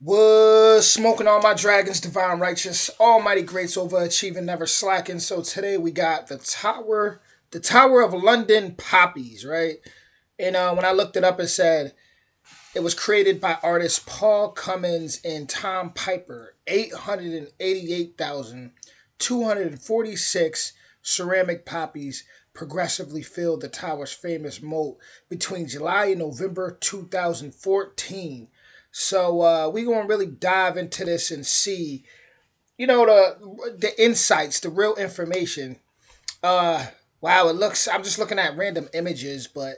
Was smoking all my dragons, divine righteous, almighty greats, overachieving, never slacking. So today we got the Tower of London Poppies, right? And when I looked it up, it said it was created by artists Paul Cummins and Tom Piper. 888,246 ceramic poppies progressively filled the tower's famous moat between July and November 2014. So we're gonna really dive into this and see, the insights, the real information. Wow, it looks. I'm just looking at random images, but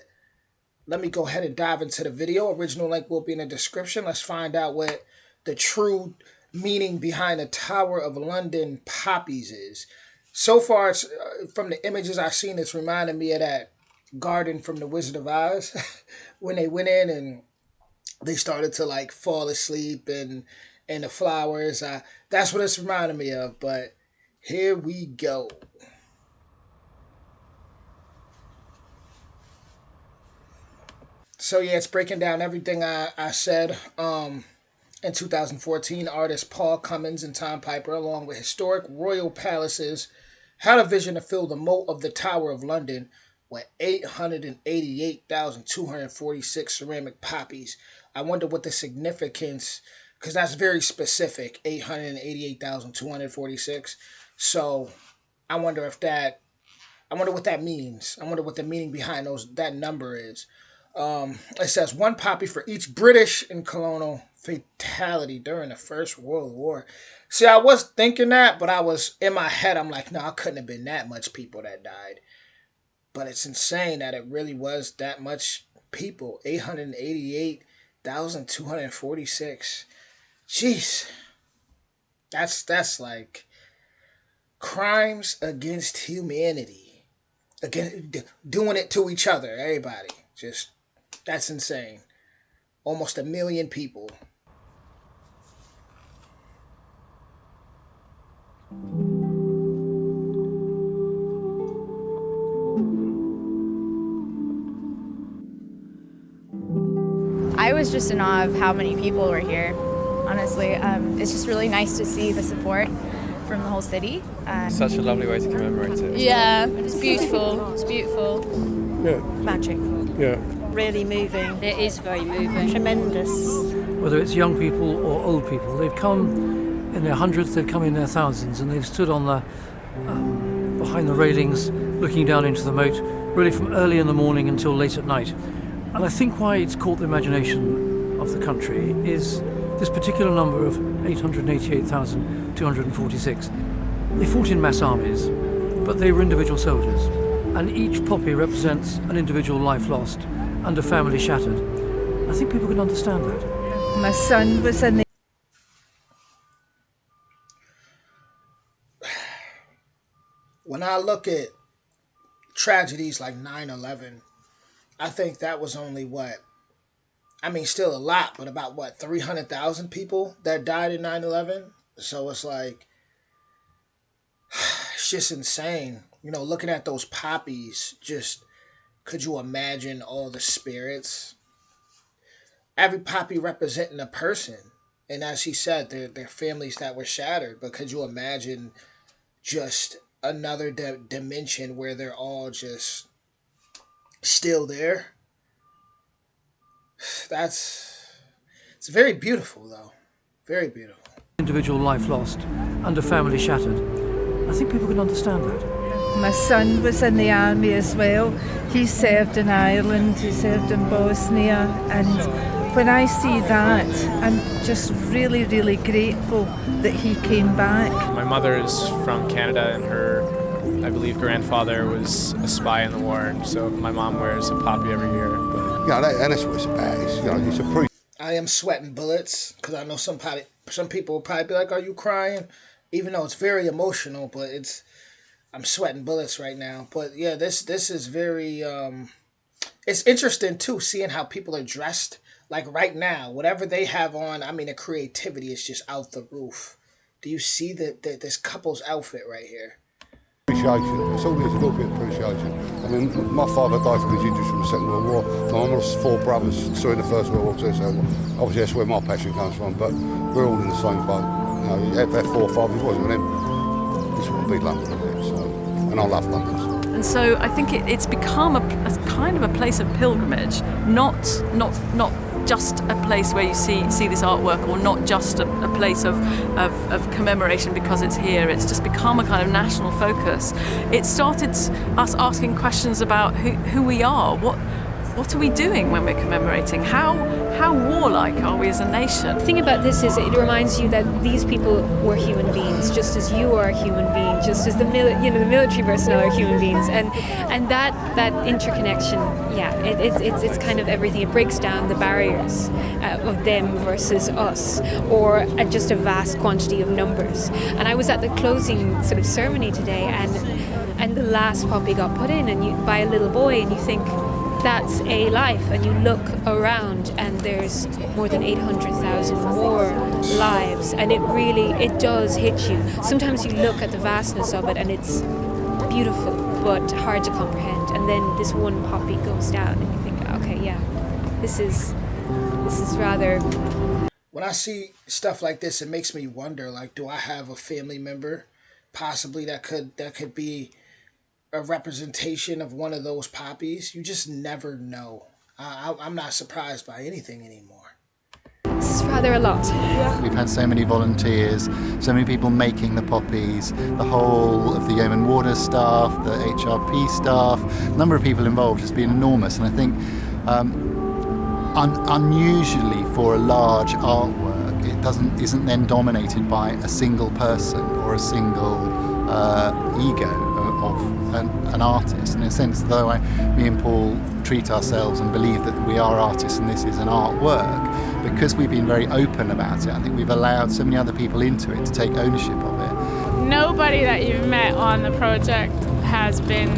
let me go ahead and dive into the video. Original link will be in the description. Let's find out what the true meaning behind the Tower of London Poppies is. So far, from the images I've seen, it's reminding me of that garden from the Wizard of Oz when they went in and they started to like fall asleep and the flowers. That's what it's reminding me of. But here we go. So yeah, it's breaking down everything I said. In 2014, artists Paul Cummins and Tom Piper, along with historic royal palaces, had a vision to fill the moat of the Tower of London with 888,246 ceramic poppies. I wonder what the significance, because that's very specific, 888,246. So I wonder if that, I wonder what that means. I wonder what the meaning behind that number is. It says one poppy for each British and colonial fatality during the First World War. See, I was thinking that, but I was in my head. I'm like, no, it couldn't have been that much people that died. But it's insane that it really was that much people. 888,246. Jeez, that's like crimes against humanity. Again, doing it to each other. Everybody, just that's insane. Almost a million people. I was just in awe of how many people were here. Honestly, it's just really nice to see the support from the whole city. Such a lovely way to commemorate it. Yeah, it's beautiful. It's beautiful. Yeah, Magic. yeah. Really moving. It is very moving. Tremendous. Whether it's young people or old people, they've come in their hundreds, they've come in their thousands, and they've stood on the behind the railings, looking down into the moat, really from early in the morning until late at night. And I think why it's caught the imagination of the country is this particular number of 888,246. They fought in mass armies, but they were individual soldiers, and each poppy represents an individual life lost and a family shattered. I think people can understand that. My son was in the When I look at tragedies like 9/11, I think that was only what, I mean, still a lot, but about what, 300,000 people that died in 9/11? So it's like, it's just insane. Looking at those poppies, just could you imagine all the spirits? Every poppy representing a person. And as he said, their families that were shattered. But could you imagine just another dimension where they're all just still there? It's very beautiful, though. Very beautiful. Individual life lost and a family shattered. I think people can understand that. My son was in the army as well. He served in Ireland, he served in Bosnia, and when I see that, I'm just really, really grateful that he came back. My mother is from Canada, and her, I believe, grandfather was a spy in the war, and so my mom wears a poppy every year. But That's what's bad. It's a pretty. I am sweating bullets because I know some people will probably be like, "Are you crying?" Even though it's very emotional, but I'm sweating bullets right now. But yeah, this is very it's interesting too, seeing how people are dressed. Like right now, whatever they have on, I mean, the creativity is just out the roof. Do you see this couple's outfit right here? Appreciation. It's all there's a little bit of appreciation. I mean, my father died from his injuries from the Second World War. My mum lost 4 brothers during the First World War too, so obviously that's where my passion comes from, but we're all in the same boat. You know, you have 4 or 5, it wasn't them. This wouldn't be London, is it? So, and I love London. And so I think it's become a kind of a place of pilgrimage, not just a place where you see this artwork, or not just a place of commemoration because it's here. It's just become a kind of national focus. It started us asking questions about who we are, what are we doing when we're commemorating, how warlike are we as a nation. The thing about this is it reminds you that these people were human beings, just as you are a human being, just as the military personnel are human beings, and that interconnection, yeah, it's kind of everything. It breaks down the barriers of them versus us, or just a vast quantity of numbers. And I was at the closing sort of ceremony today, and the last poppy got put in, and by a little boy, and you think, that's a life, and you look around and there's more than 800,000 more lives, and it does hit you. Sometimes you look at the vastness of it and it's beautiful but hard to comprehend, and then this one poppy goes down and you think, okay, yeah, this is rather... When I see stuff like this, it makes me wonder, like, do I have a family member possibly that could be a representation of one of those poppies? You just never know. I'm not surprised by anything anymore. This is rather a lot. We've had so many volunteers, so many people making the poppies, the whole of the Yeoman Water staff, the HRP staff, the number of people involved has been enormous, and I think unusually for a large artwork, it isn't then dominated by a single person or a single ego of an artist. In a sense, though me and Paul treat ourselves and believe that we are artists and this is an artwork, because we've been very open about it, I think we've allowed so many other people into it to take ownership of it. Nobody that you've met on the project has been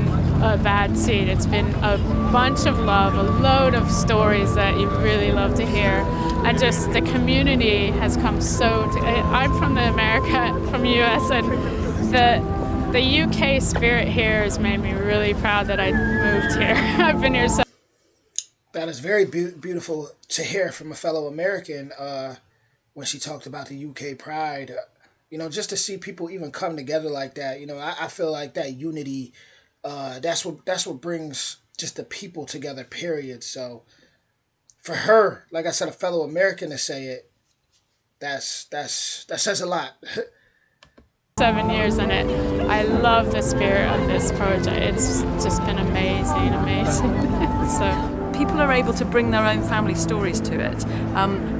a bad seed. It's been a bunch of love, a load of stories that you really love to hear, and just the community has come I'm from from US, and the UK spirit here has made me really proud that I moved here. I've been here so... That is very beautiful to hear from a fellow American when she talked about the UK pride. Just to see people even come together like that, I feel like that unity, that's what brings just the people together, period. So for her, like I said, a fellow American to say it, that says a lot. 7 years in it. I love the spirit of this project. It's just been amazing. So people are able to bring their own family stories to it.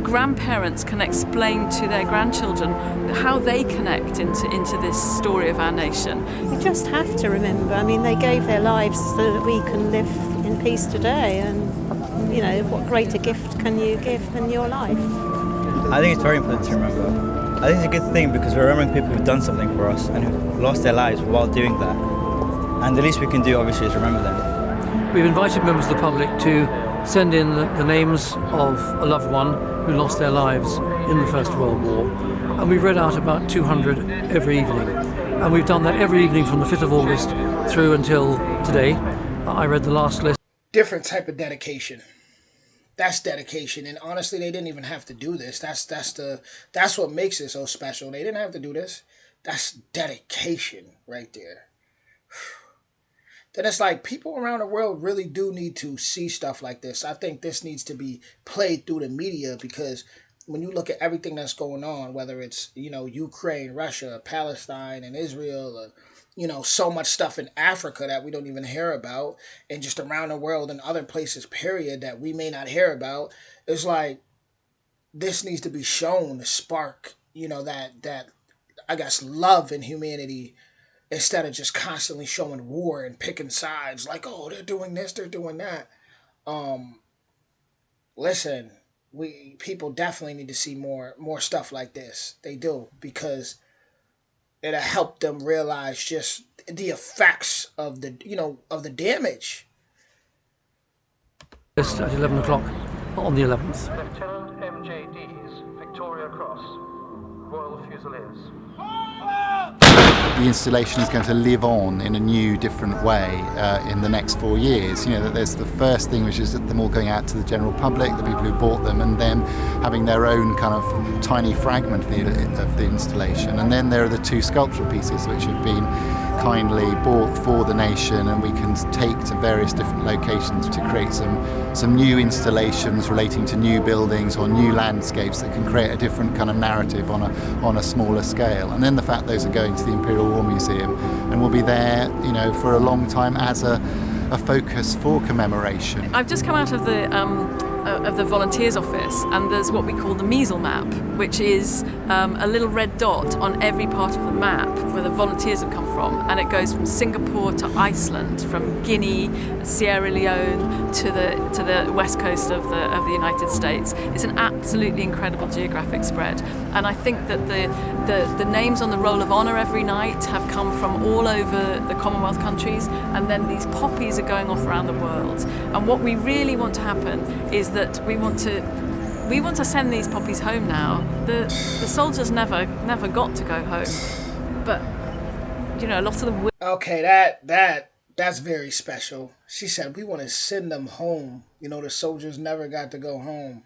Grandparents can explain to their grandchildren how they connect into this story of our nation. We just have to remember, they gave their lives so that we can live in peace today, and what greater gift can you give than your life? I think it's very important to remember. I think it's a good thing because we're remembering people who've done something for us and who've lost their lives while doing that. And the least we can do, obviously, is remember them. We've invited members of the public to send in the names of a loved one who lost their lives in the First World War. And we've read out about 200 every evening. And we've done that every evening from the 5th of August through until today. I read the last list. Different type of dedication. That's dedication, and honestly, they didn't even have to do this. That's what makes it so special. They didn't have to do this. That's dedication right there. Then it's like people around the world really do need to see stuff like this. I think this needs to be played through the media, because when you look at everything that's going on, whether it's Ukraine, Russia, Palestine, and Israel, so much stuff in Africa that we don't even hear about, and just around the world and other places, period, that we may not hear about. It's like, this needs to be shown to spark, that I guess, love in humanity, instead of just constantly showing war and picking sides, like, oh, they're doing this, they're doing that. Listen, people definitely need to see more stuff like this. They do, because it'll help them realize just the effects of the damage. At 11 o'clock on the 11th. Lieutenant MJD's Victoria Cross, Royal Fusiliers. the installation is going to live on in a new, different way in the next 4 years. You know, that there's the first thing, which is them all going out to the general public, the people who bought them, and them having their own kind of tiny fragment of the installation. And then there are the two sculptural pieces which have been kindly bought for the nation, and we can take to various different locations to create some new installations relating to new buildings or new landscapes that can create a different kind of narrative on a smaller scale. And then the fact those are going to the Imperial War Museum and will be there, you know, for a long time as a focus for commemoration. I've just come out of the volunteers office, and there's what we call the measle map, which is a little red dot on every part of the map where the volunteers have come from, and it goes from Singapore to Iceland, from Guinea, Sierra Leone to the west coast of the United States. It's an absolutely incredible geographic spread, and I think that the names on the roll of honour every night have come from all over the Commonwealth countries, and then these poppies are going off around the world. And what we really want to happen is that we want to send these poppies home now. The soldiers never got to go home, but you know, a lot of them will. Okay, that's very special. She said we want to send them home. You know, the soldiers never got to go home.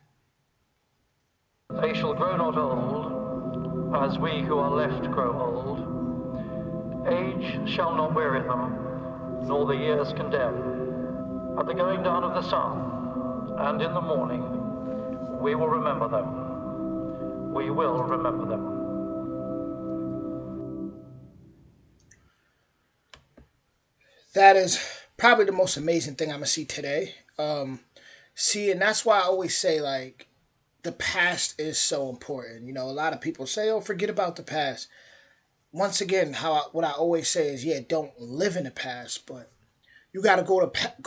They shall grow not old, as we who are left grow old. Age shall not weary them, nor the years condemn. At the going down of the sun, and in the morning, we will remember them. We will remember them. That is probably the most amazing thing I'm going to see today. And that's why I always say, like, the past is so important. You know, a lot of people say, oh, forget about the past. Once again, what I always say is, yeah, don't live in the past, but you got to go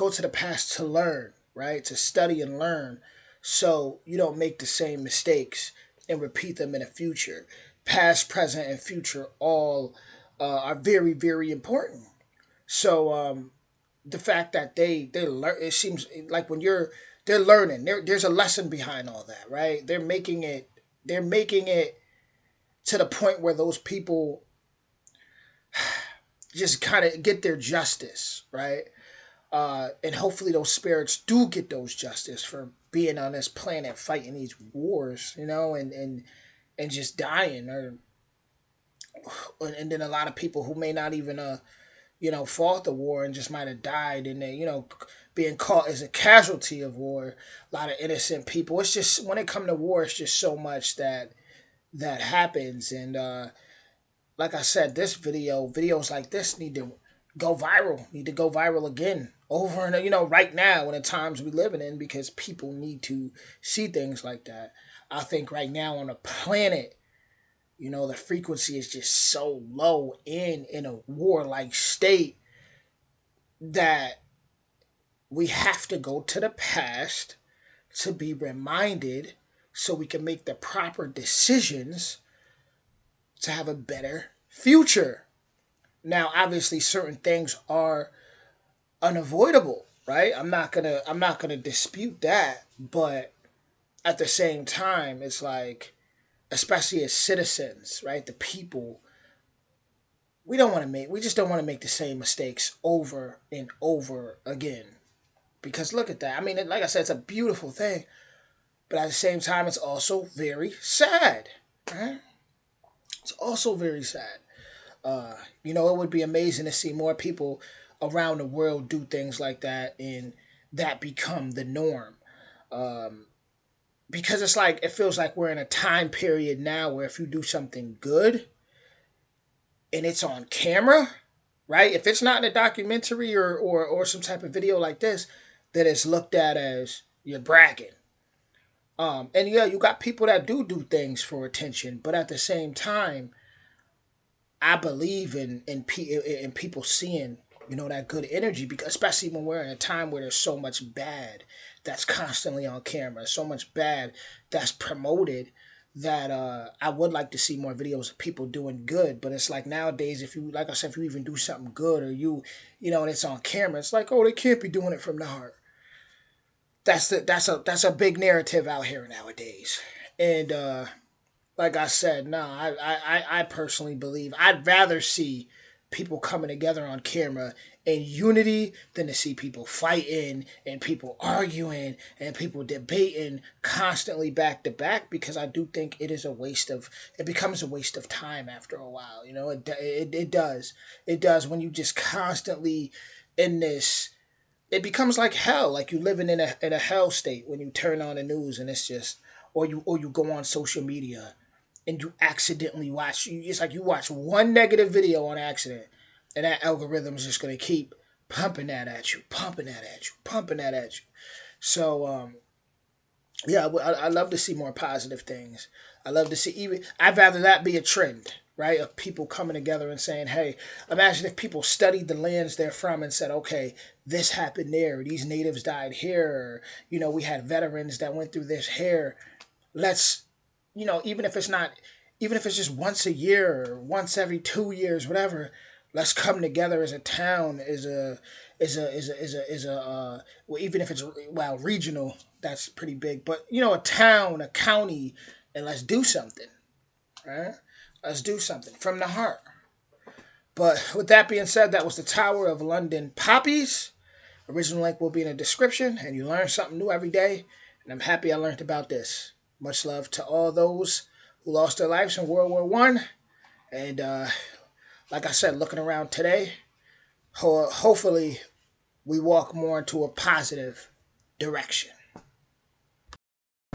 to the past to learn, right? To study and learn, so you don't make the same mistakes and repeat them in the future. Past, present, and future all are very, very important. So the fact that they learn, it seems like when they're learning, there's a lesson behind all that, right? They're making it to the point where those people just kind of get their justice, right? And hopefully those spirits do get those justice for being on this planet fighting these wars, you know, and just dying, and then a lot of people who may not even fought the war and just might have died, and they, being caught as a casualty of war. A lot of innocent people. It's just, when it comes to war, it's just so much that happens. And like I said, videos like this need to go viral again, over and right now in the times we living in, because people need to see things like that. I think right now on the planet, the frequency is just so low in a warlike state that we have to go to the past to be reminded, so we can make the proper decisions to have a better future. Now, obviously, certain things are unavoidable, right? I'm not gonna dispute that, but at the same time, it's like, especially as citizens, right? The people, we just don't want to make the same mistakes over and over again. Because look at that. I mean, like I said, it's a beautiful thing, but at the same time, it's also very sad, right? It's also very sad. It would be amazing to see more people around the world do things like that, and that become the norm. Because it's like, it feels like we're in a time period now where if you do something good and it's on camera, right? If it's not in a documentary or some type of video like this, then it's looked at as you're bragging. And yeah, you got people that do things for attention, but at the same time, I believe in people seeing, that good energy, because especially when we're in a time where there's so much bad that's constantly on camera, so much bad that's promoted, that I would like to see more videos of people doing good. But it's like nowadays, if you even do something good, or and it's on camera, it's like, oh, they can't be doing it from the heart. That's a big narrative out here nowadays. And like I said, no, I personally believe I'd rather see people coming together on camera in unity than to see people fighting and people arguing and people debating constantly back to back, because I do think it becomes a waste of time after a while. You know, it does. It does when you just constantly in this, it becomes like hell, like you living in a hell state when you turn on the news and it's just, or you go on social media and you accidentally watch. It's like you watch one negative video on accident, and that algorithm is just going to keep pumping that at you, pumping that at you, pumping that at you. So, yeah, I love to see more positive things. I love to see, even, I'd rather that be a trend, right? Of people coming together and saying, hey, imagine if people studied the lands they're from and said, okay, this happened there, these natives died here, or, you know, we had veterans that went through this here. Let's, you know, even if it's just once a year or once every 2 years, whatever, let's come together as a town, well, even if it's, well, regional, that's pretty big, but, you know, a town, a county, and let's do something, right? Let's do something from the heart. But with that being said, that was the Tower of London Poppies. Original link will be in the description, and you learn something new every day, and I'm happy I learned about this. Much love to all those who lost their lives in World War One, and like I said, looking around today, hopefully we walk more into a positive direction.